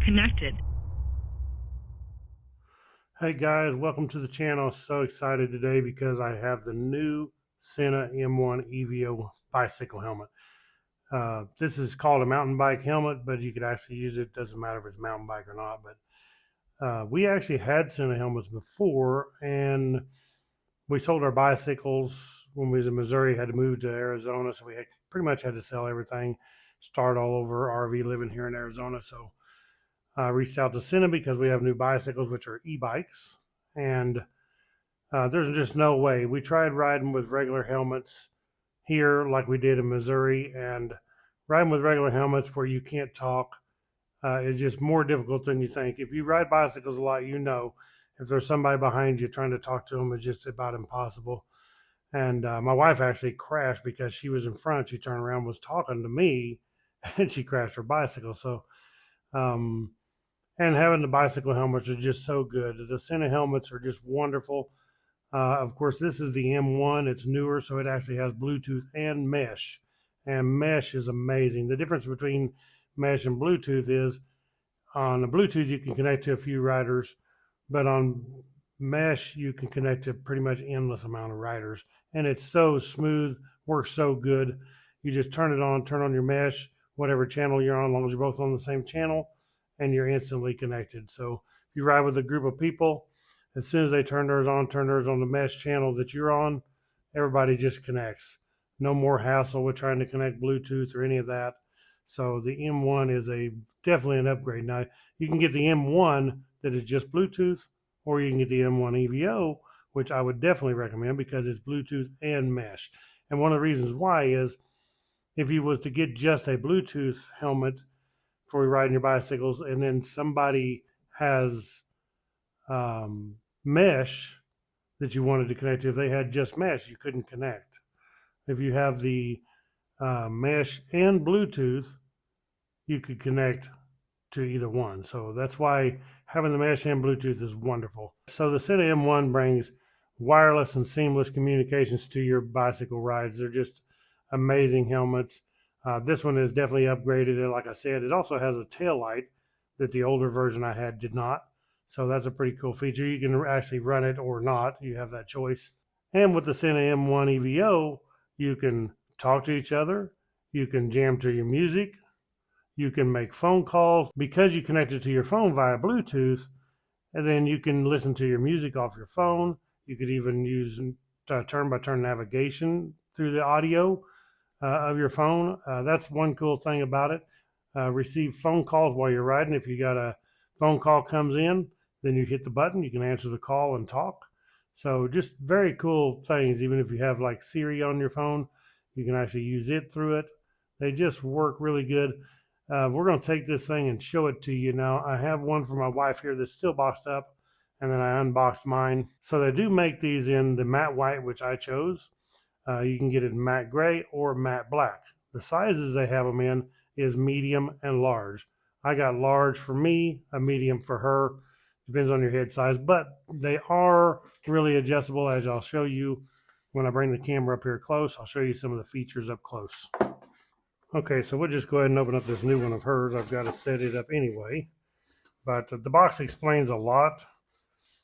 connected. Hey guys, welcome to the channel. So excited today because I have the new Sena M1 EVO bicycle helmet. This is called a mountain bike helmet, but you could actually use it. Doesn't matter if it's mountain bike or not. But we actually had Sena helmets before, and we sold our bicycles when we was in Missouri. Had to move to Arizona, so we had pretty much had to sell everything, start all over. RV living here in Arizona, so I reached out to Sena because we have new bicycles, which are e-bikes, and there's just no way. We tried riding with regular helmets here like we did in Missouri, and riding with regular helmets where you can't talk is just more difficult than you think. If you ride bicycles a lot, you know if there's somebody behind you trying to talk to them, it's just about impossible. And my wife actually crashed because she was in front. She turned around, was talking to me, and she crashed her bicycle. So, and having the bicycle helmets are just so good. The Sena helmets are just wonderful. Of course, this is the M1. It's newer, so it actually has Bluetooth and mesh. And mesh is amazing. The difference between mesh and Bluetooth is on the Bluetooth, you can connect to a few riders, but on mesh, you can connect to pretty much endless amount of riders. And it's so smooth, works so good. You just turn it on, turn on your mesh, whatever channel you're on, as long as you're both on the same channel, and you're instantly connected. So if you ride with a group of people, as soon as they turn theirs on the mesh channel that you're on, everybody just connects. No more hassle with trying to connect Bluetooth or any of that. So the M1 is definitely an upgrade. Now you can get the M1 that is just Bluetooth, or you can get the M1 EVO, which I would definitely recommend because it's Bluetooth and mesh. And one of the reasons why is if you was to get just a Bluetooth helmet for riding your bicycles, and then somebody has mesh that you wanted to connect to, if they had just mesh, you couldn't connect. If you have the mesh and Bluetooth, you could connect to either one. So that's why having the mesh and Bluetooth is wonderful. So the Sena M1 brings wireless and seamless communications to your bicycle rides. They're just amazing helmets. This one is definitely upgraded. And like I said, it also has a tail light that the older version I had did not. So that's a pretty cool feature. You can actually run it or not. You have that choice. And with the Sena M1 EVO, you can talk to each other. You can jam to your music. You can make phone calls because you connect it to your phone via Bluetooth, and then you can listen to your music off your phone. You could even use turn-by-turn navigation through the audio of your phone. That's one cool thing about it. Receive phone calls while you're riding. If you got a phone call comes in, then you hit the button. You can answer the call and talk. So just very cool things. Even if you have like Siri on your phone, you can actually use it through it. They just work really good. We're going to take this thing and show it to you now. I have one for my wife here that's still boxed up, and then I unboxed mine. So they do make these in the matte white, which I chose. You can get it in matte gray or matte black. The sizes they have them in is medium and large. I got large for me, a medium for her. Depends on your head size, but they are really adjustable, as I'll show you when I bring the camera up here close. I'll show you some of the features up close. Okay, so we'll just go ahead and open up this new one of hers. I've got to set it up anyway. But the box explains a lot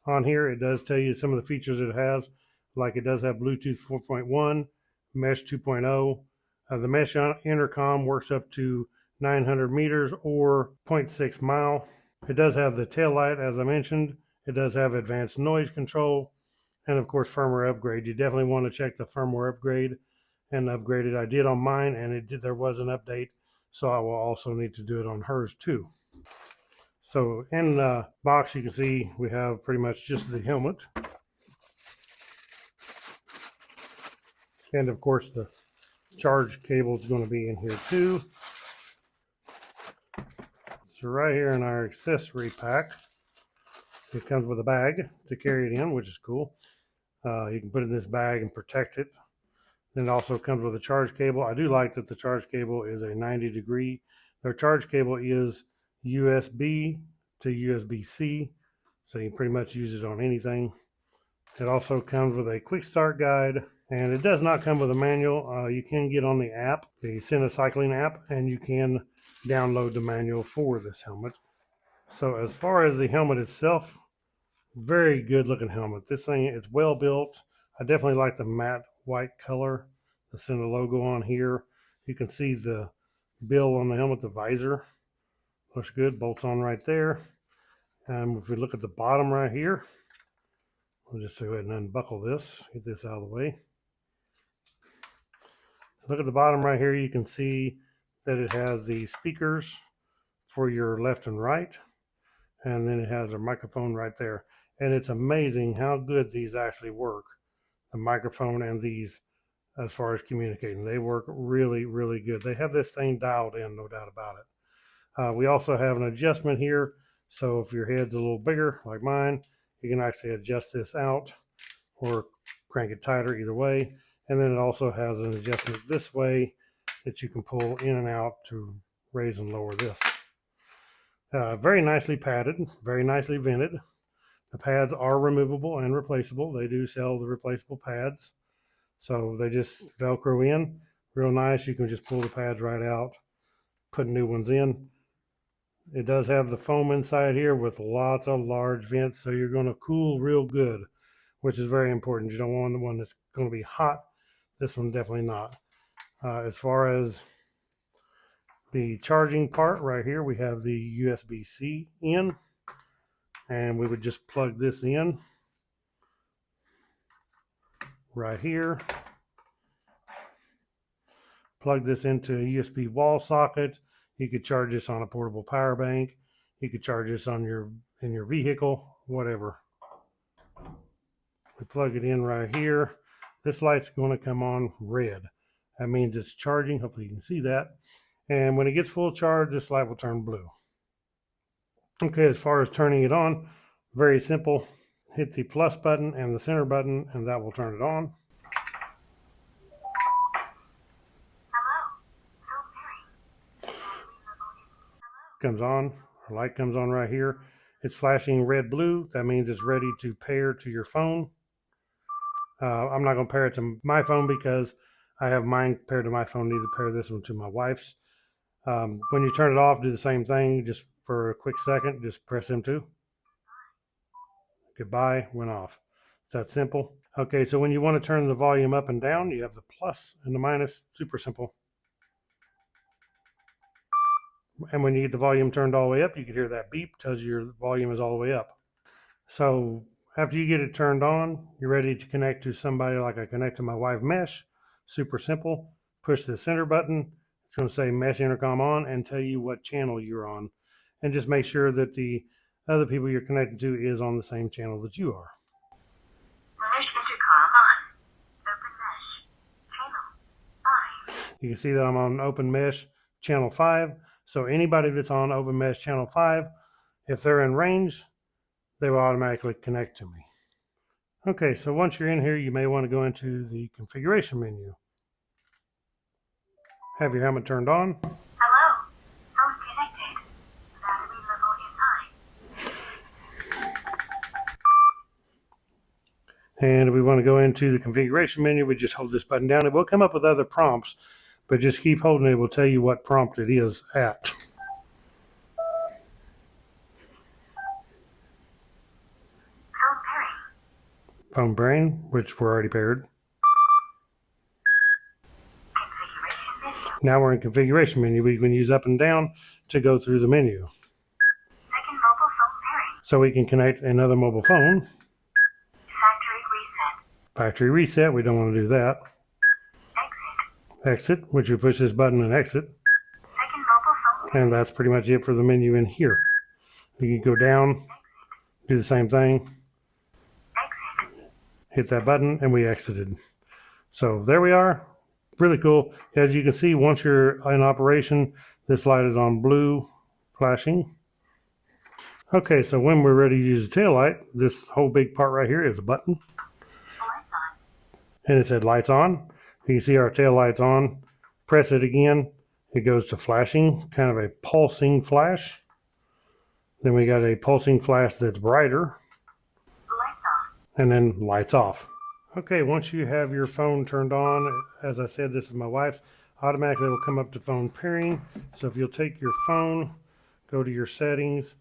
on here. It does tell you some of the features it has. Like it does have Bluetooth 4.1, Mesh 2.0. The Mesh Intercom works up to 900 meters or 0.6 mile. It does have the tail light, as I mentioned. It does have advanced noise control. And of course, firmware upgrade. You definitely want to check the firmware upgrade and upgrade it. I did on mine, and there was an update. So I will also need to do it on hers too. So in the box, you can see we have pretty much just the helmet. And of course, the charge cable is going to be in here too. So right here in our accessory pack, it comes with a bag to carry it in, which is cool. You can put it in this bag and protect it. Then it also comes with a charge cable. I do like that the charge cable is a 90-degree. Their charge cable is USB to USB-C, so you can pretty much use it on anything. It also comes with a quick start guide, and it does not come with a manual. You can get on the app, the Sena cycling app, and you can download the manual for this helmet. So as far as the helmet itself, very good looking helmet. This thing is well built. I definitely like the matte white color. The Sena logo on here. You can see the bill on the helmet, the visor. Looks good. Bolts on right there. If we look at the bottom right here, we'll just go ahead and unbuckle this. Get this out of the way. Look at the bottom right here. You can see that it has the speakers for your left and right. And then it has a microphone right there. And it's amazing how good these actually work. The microphone and these, as far as communicating, they work really, really good. They have this thing dialed in, no doubt about it. We also have an adjustment here. So if your head's a little bigger, like mine, you can actually adjust this out or crank it tighter, either way. And then it also has an adjustment this way that you can pull in and out to raise and lower this. Very nicely padded, very nicely vented. The pads are removable and replaceable. They do sell the replaceable pads. So they just Velcro in, real nice. You can just pull the pads right out, put new ones in. It does have the foam inside here with lots of large vents, so you're going to cool real good, which is very important. You don't want the one that's going to be hot. This one definitely not. As far as the charging part right here, we have the USB-C in, and we would just plug this in right here. Plug this into a USB wall socket. You could charge this on a portable power bank. You could charge this on in your vehicle, whatever. We plug it in right here. This light's going to come on red. That means it's charging. Hopefully you can see that. And when it gets full charge, this light will turn blue. Okay, as far as turning it on, very simple. Hit the plus button and the center button, and that will turn it on. Comes on, our light comes on right here. It's flashing red blue. That means it's ready to pair to your phone. I'm not going to pair it to my phone because I have mine paired to my phone. I need to pair this one to my wife's. When you turn it off, do the same thing. Just for a quick second, just press M2. Goodbye, went off. It's that simple. Okay, so when you want to turn the volume up and down, you have the plus and the minus. Super simple. And when you get the volume turned all the way up, you can hear that beep, tells you your volume is all the way up. So after you get it turned on, you're ready to connect to somebody like I connect to my wife mesh. Super simple. Push the center button. It's going to say mesh intercom on and tell you what channel you're on. And just make sure that the other people you're connected to is on the same channel that you are. Mesh intercom on. Open mesh. Channel 5. You can see that I'm on open mesh channel 5. So anybody that's on open mesh channel 5, if they're in range, they will automatically connect to me. Okay, so once you're in here, you may want to go into the configuration menu. Have your helmet turned on. Hello. Phone connected. Battery level is high. And we want to go into the configuration menu. We just hold this button down. It will come up with other prompts, but just keep holding it. It will tell you what prompt it is at. Phone pairing, which we're already paired. Now we're in configuration menu. We can use up and down to go through the menu. Second mobile phone pairing. So we can connect another mobile phone. Factory reset. Factory reset, we don't want to do that. Exit, which we push this button and exit. Second mobile phone pairing. And that's pretty much it for the menu in here. You can go down, do the same thing. Hit that button and we exited. So there we are. Really cool. As you can see, once you're in operation, this light is on blue flashing. Okay, so when we're ready to use the tail light, this whole big part right here is a button. Lights on. And it said lights on. You can see our tail lights on. Press it again. It goes to flashing, kind of a pulsing flash. Then we got a pulsing flash that's brighter. And then lights off. Okay, once you have your phone turned on, as I said, this is my wife's, automatically it will come up to phone pairing. So if you'll take your phone, go to your settings,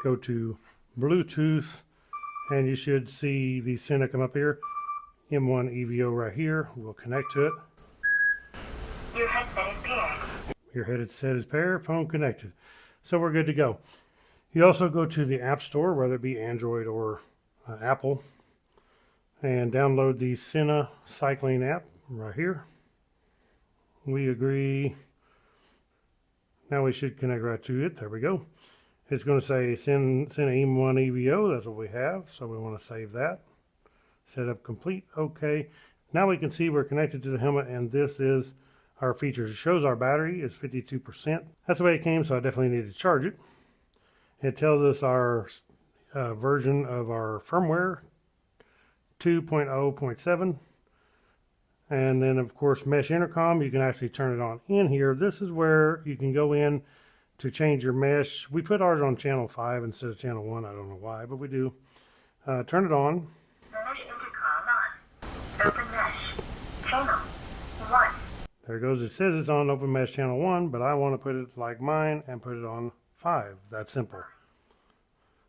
go to Bluetooth, and you should see the Sena come up here. M1 EVO right here. We'll connect to it. Your headset is paired. Your headset is paired, phone connected. So we're good to go. You also go to the App Store, whether it be Android or Apple, and download the Sena cycling app right here. We agree. Now we should connect right to it. There we go. It's going to say Sena M1 EVO. That's what we have. So we want to save that. Setup complete. Okay. Now we can see we're connected to the helmet, and this is our features. It shows our battery is 52%. That's the way it came, so I definitely need to charge it. It tells us our version of our firmware, 2.0.7. And then, of course, mesh intercom. You can actually turn it on in here. This is where you can go in to change your mesh. We put ours on channel 5 instead of channel 1. I don't know why, but we do. Turn it on. Mesh intercom on. Open mesh. Channel 1. There it goes. It says it's on open mesh channel 1, but I want to put it like mine and put it on 5. That's simple.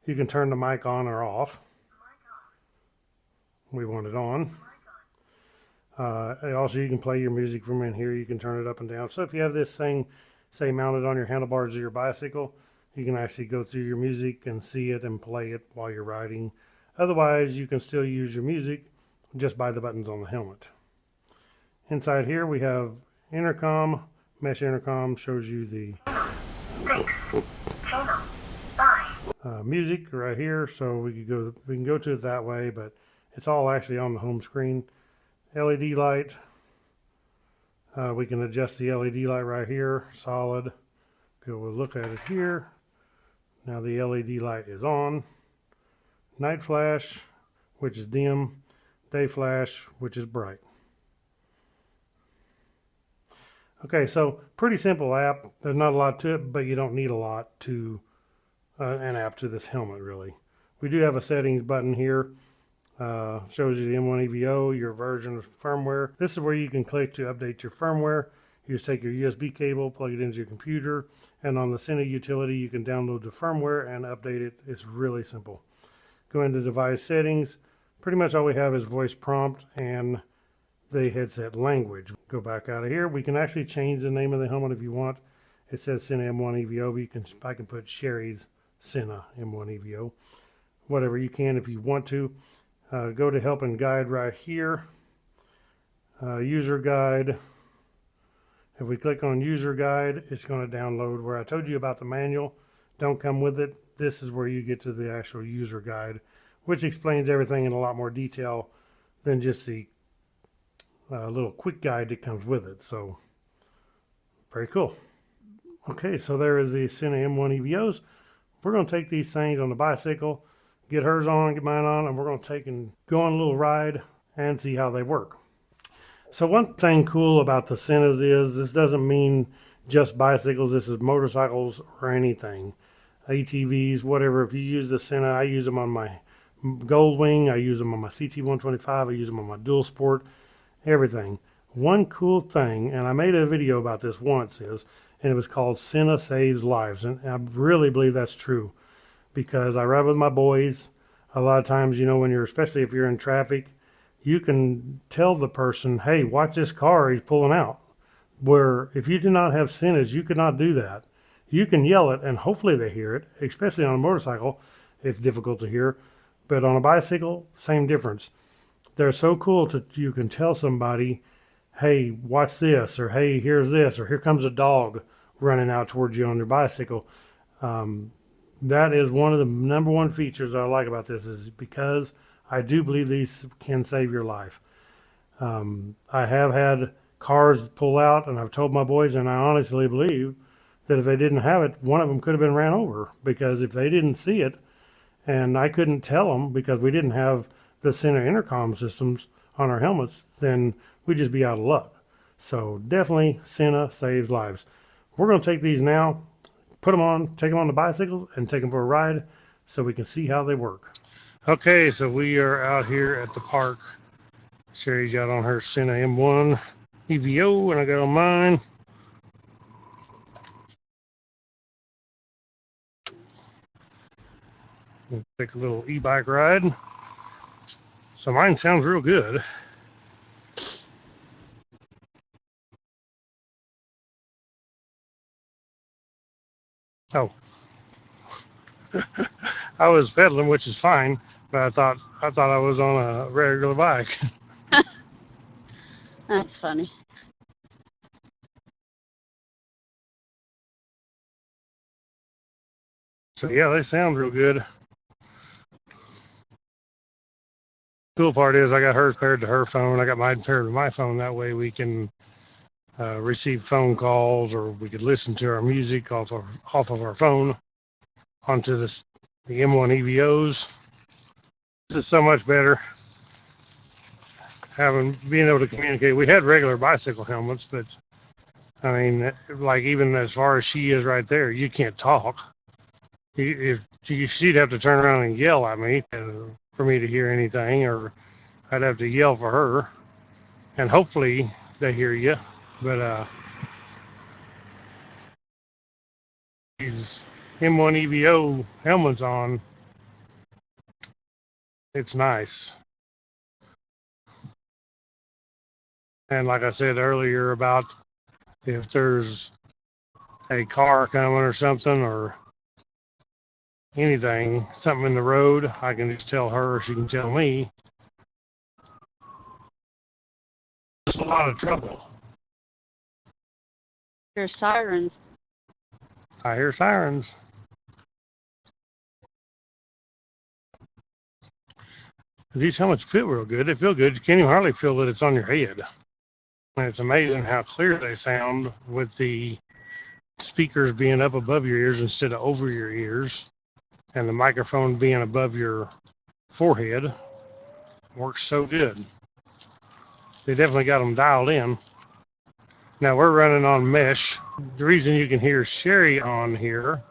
You can turn the mic on or off. We want it on. Also, you can play your music from in here. You can turn it up and down. So if you have this thing, say, mounted on your handlebars of your bicycle, you can actually go through your music and see it and play it while you're riding. Otherwise, you can still use your music just by the buttons on the helmet. Inside here, we have intercom. Mesh intercom shows you the music right here. So we can go to it that way, but it's all actually on the home screen. LED light. We can adjust the LED light right here, solid. People will look at it here. Now the LED light is on. Night flash, which is dim. Day flash, which is bright. Okay, so pretty simple app. There's not a lot to it, but you don't need a lot to an app to this helmet, really. We do have a settings button here. Shows you the M1 EVO, your version of firmware. This is where you can click to update your firmware. You just take your USB cable, plug it into your computer, and on the Sena utility, you can download the firmware and update it. It's really simple. Go into device settings. Pretty much all we have is voice prompt and the headset language. Go back out of here. We can actually change the name of the helmet if you want. It says Sena M1 EVO, but I can put Sherry's Sena M1 EVO. Whatever you can if you want to. Go to help and guide right here. User guide. If we click on user guide, it's going to download where I told you about the manual. Don't come with it. This is where you get to the actual user guide, which explains everything in a lot more detail than just the little quick guide that comes with it. So very cool. Okay, so there is the Sena M1 EVOs. We're going to take these things on the bicycle, get hers on, get mine on, and we're going to take and go on a little ride and see how they work. So one thing cool about the Senas is this doesn't mean just bicycles. This is motorcycles or anything. ATVs, whatever. If you use the Sena, I use them on my Goldwing. I use them on my CT125. I use them on my Dual Sport. Everything. One cool thing, and I made a video about this once, and it was called Sena Saves Lives. And I really believe that's true. Because I ride with my boys. A lot of times, you know, when you're, especially if you're in traffic, you can tell the person, hey, watch this car, he's pulling out. Where if you do not have Senas, you could not do that. You can yell it and hopefully they hear it, especially on a motorcycle. It's difficult to hear. But on a bicycle, same difference. They're so cool you can tell somebody, hey, watch this, or hey, here's this, or here comes a dog running out towards you on your bicycle. That is one of the number one features I like about this, is because I do believe these can save your life. I have had cars pull out, and I've told my boys, and I honestly believe that if they didn't have it, one of them could have been ran over, because if they didn't see it, and I couldn't tell them because we didn't have the Sena intercom systems on our helmets, then we'd just be out of luck. So definitely Sena saves lives. We're going to take these now, put them on, take them on the bicycles, and take them for a ride so we can see how they work. Okay, so we are out here at the park. Sherry's got on her Sena M1 EVO, and I got on mine. We'll take a little e-bike ride. So mine sounds real good. Oh, I was pedaling, which is fine, but I thought I was on a regular bike. That's funny. So yeah, they sound real good. Cool part is I got hers paired to her phone. I got mine paired to my phone. That way we can receive phone calls, or we could listen to our music off of our phone onto the M1 EVOs. This is so much better. Being able to communicate. We had regular bicycle helmets, but I mean, like even as far as she is right there, you can't talk. She'd have to turn around and yell at me for me to hear anything, or I'd have to yell for her, and hopefully they hear you. But these M1 EVO helmets on, it's nice. And like I said earlier about if there's a car coming or something, or anything, something in the road, I can just tell her, or she can tell me. It's a lot of trouble. There's sirens. I hear sirens. These helmets fit real good. They feel good. You can't even hardly feel that it's on your head. And it's amazing how clear they sound with the speakers being up above your ears instead of over your ears, and the microphone being above your forehead. Works so good. They definitely got them dialed in. Now we're running on mesh. The reason you can hear Sherry on here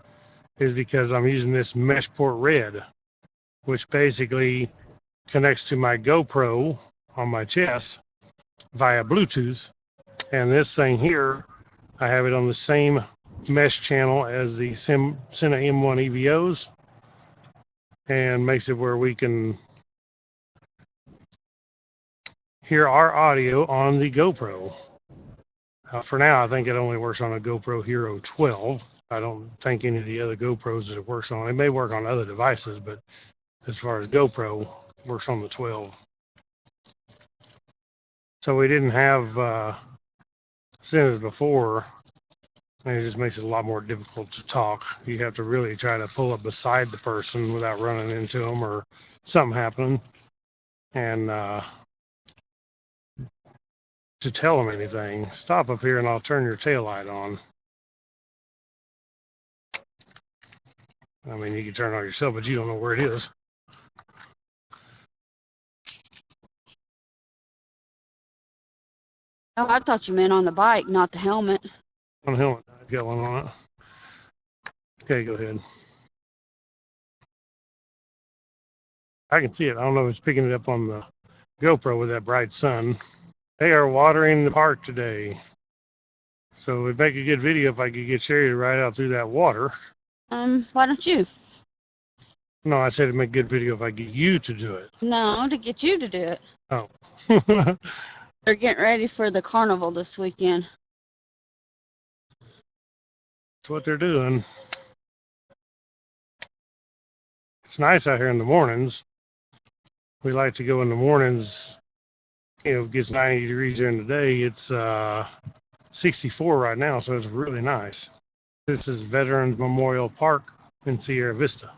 is because I'm using this Mesh Port Red, which basically connects to my GoPro on my chest via Bluetooth. And this thing here, I have it on the same mesh channel as the Sena M1 EVOs, and makes it where we can hear our audio on the GoPro. For now, I think it only works on a GoPro Hero 12. I don't think any of the other GoPros that it works on. It may work on other devices, but as far as GoPro, works on the 12. So we didn't have Senas before, and it just makes it a lot more difficult to talk. You have to really try to pull up beside the person without running into them or something happening, and to tell them anything. Stop up here and I'll turn your taillight on. I mean, you can turn it on yourself, but you don't know where it is. Oh, I thought you meant on the bike, not the helmet. On the helmet, I got one on it. Okay, go ahead. I can see it. I don't know if it's picking it up on the GoPro with that bright sun. They are watering the park today. So it'd make a good video if I could get Sherry to ride out through that water. Why don't you? No, I said it'd make a good video if I get you to do it. No, to get you to do it. Oh. They're getting ready for the carnival this weekend. That's what they're doing. It's nice out here in the mornings. We like to go in the mornings. You know, it gets 90 degrees during the day. It's 64 right now, so it's really nice. This is Veterans Memorial Park in Sierra Vista.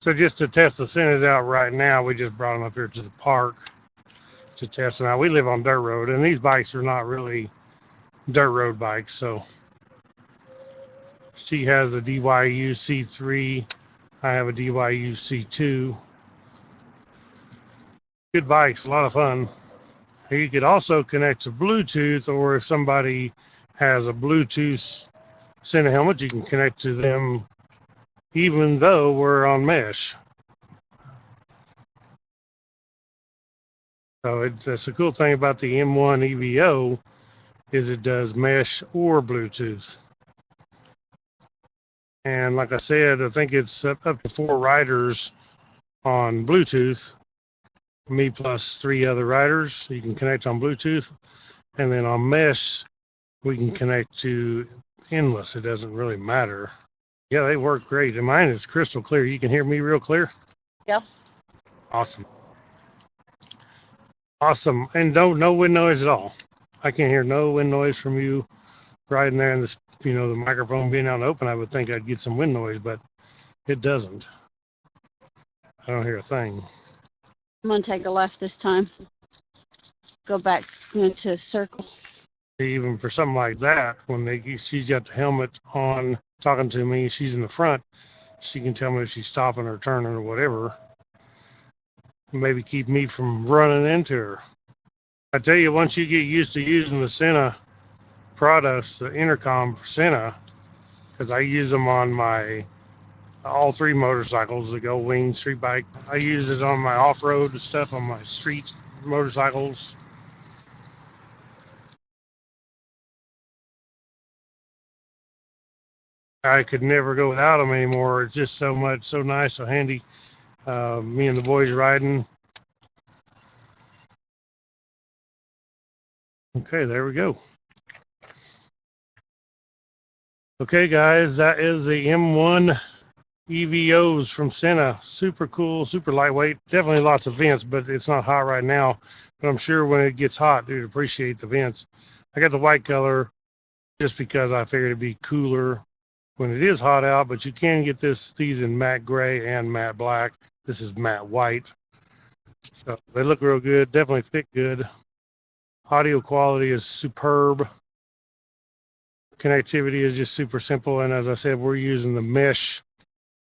So just to test the Senas out right now, we just brought them up here to the park to test them out. We live on dirt road, and these bikes are not really dirt road bikes. So she has a DYU C3. I have a DYU C2. Good bikes, a lot of fun. You could also connect to Bluetooth, or if somebody has a Bluetooth Sena helmet, you can connect to them even though we're on mesh. So that's the cool thing about the M1 EVO is it does mesh or Bluetooth. And like I said, I think it's up to 4 riders on Bluetooth, me plus 3 other riders. You can connect on Bluetooth, and then on mesh, we can connect to endless. It doesn't really matter. Yeah, they work great. And mine is crystal clear. You can hear me real clear? Yep. Awesome. Awesome. And no wind noise at all. I can't hear no wind noise from you riding there, and this, the microphone being out and open. I would think I'd get some wind noise, but it doesn't. I don't hear a thing. I'm going to take a left this time. Go back into a circle. Even for something like that, when she's got the helmet on talking to me, she's in the front, she can tell me if she's stopping or turning or whatever. Maybe keep me from running into her. I tell you, once you get used to using the Sena products, the Intercom for Sena, because I use them on my all 3 motorcycles, the Go Wing street bike. I use it on my off-road stuff, on my street motorcycles. I could never go without them anymore. It's just so nice, so handy. Me and the boys riding. Okay, there we go. Okay, guys, that is the M1 EVOs from Sena. Super cool, super lightweight. Definitely lots of vents, but it's not hot right now. But I'm sure when it gets hot, you'd appreciate the vents. I got the white color just because I figured it'd be cooler when it is hot out, but you can get these in matte gray and matte black. This is matte white. So they look real good, definitely fit good. Audio quality is superb. Connectivity is just super simple, and as I said, we're using the mesh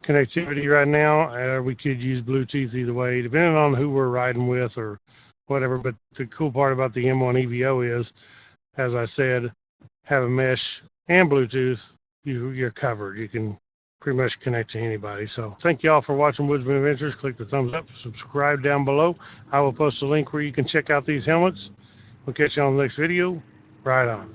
connectivity right now. We could use Bluetooth either way, depending on who we're riding with or whatever. But the cool part about the M1 EVO is, as I said, having mesh and Bluetooth, you're covered. You can pretty much connect to anybody. So thank you all for watching Woodzman Adventures. Click the thumbs up, subscribe down below. I will post a link where you can check out these helmets. We'll catch you on the next video. Ride on.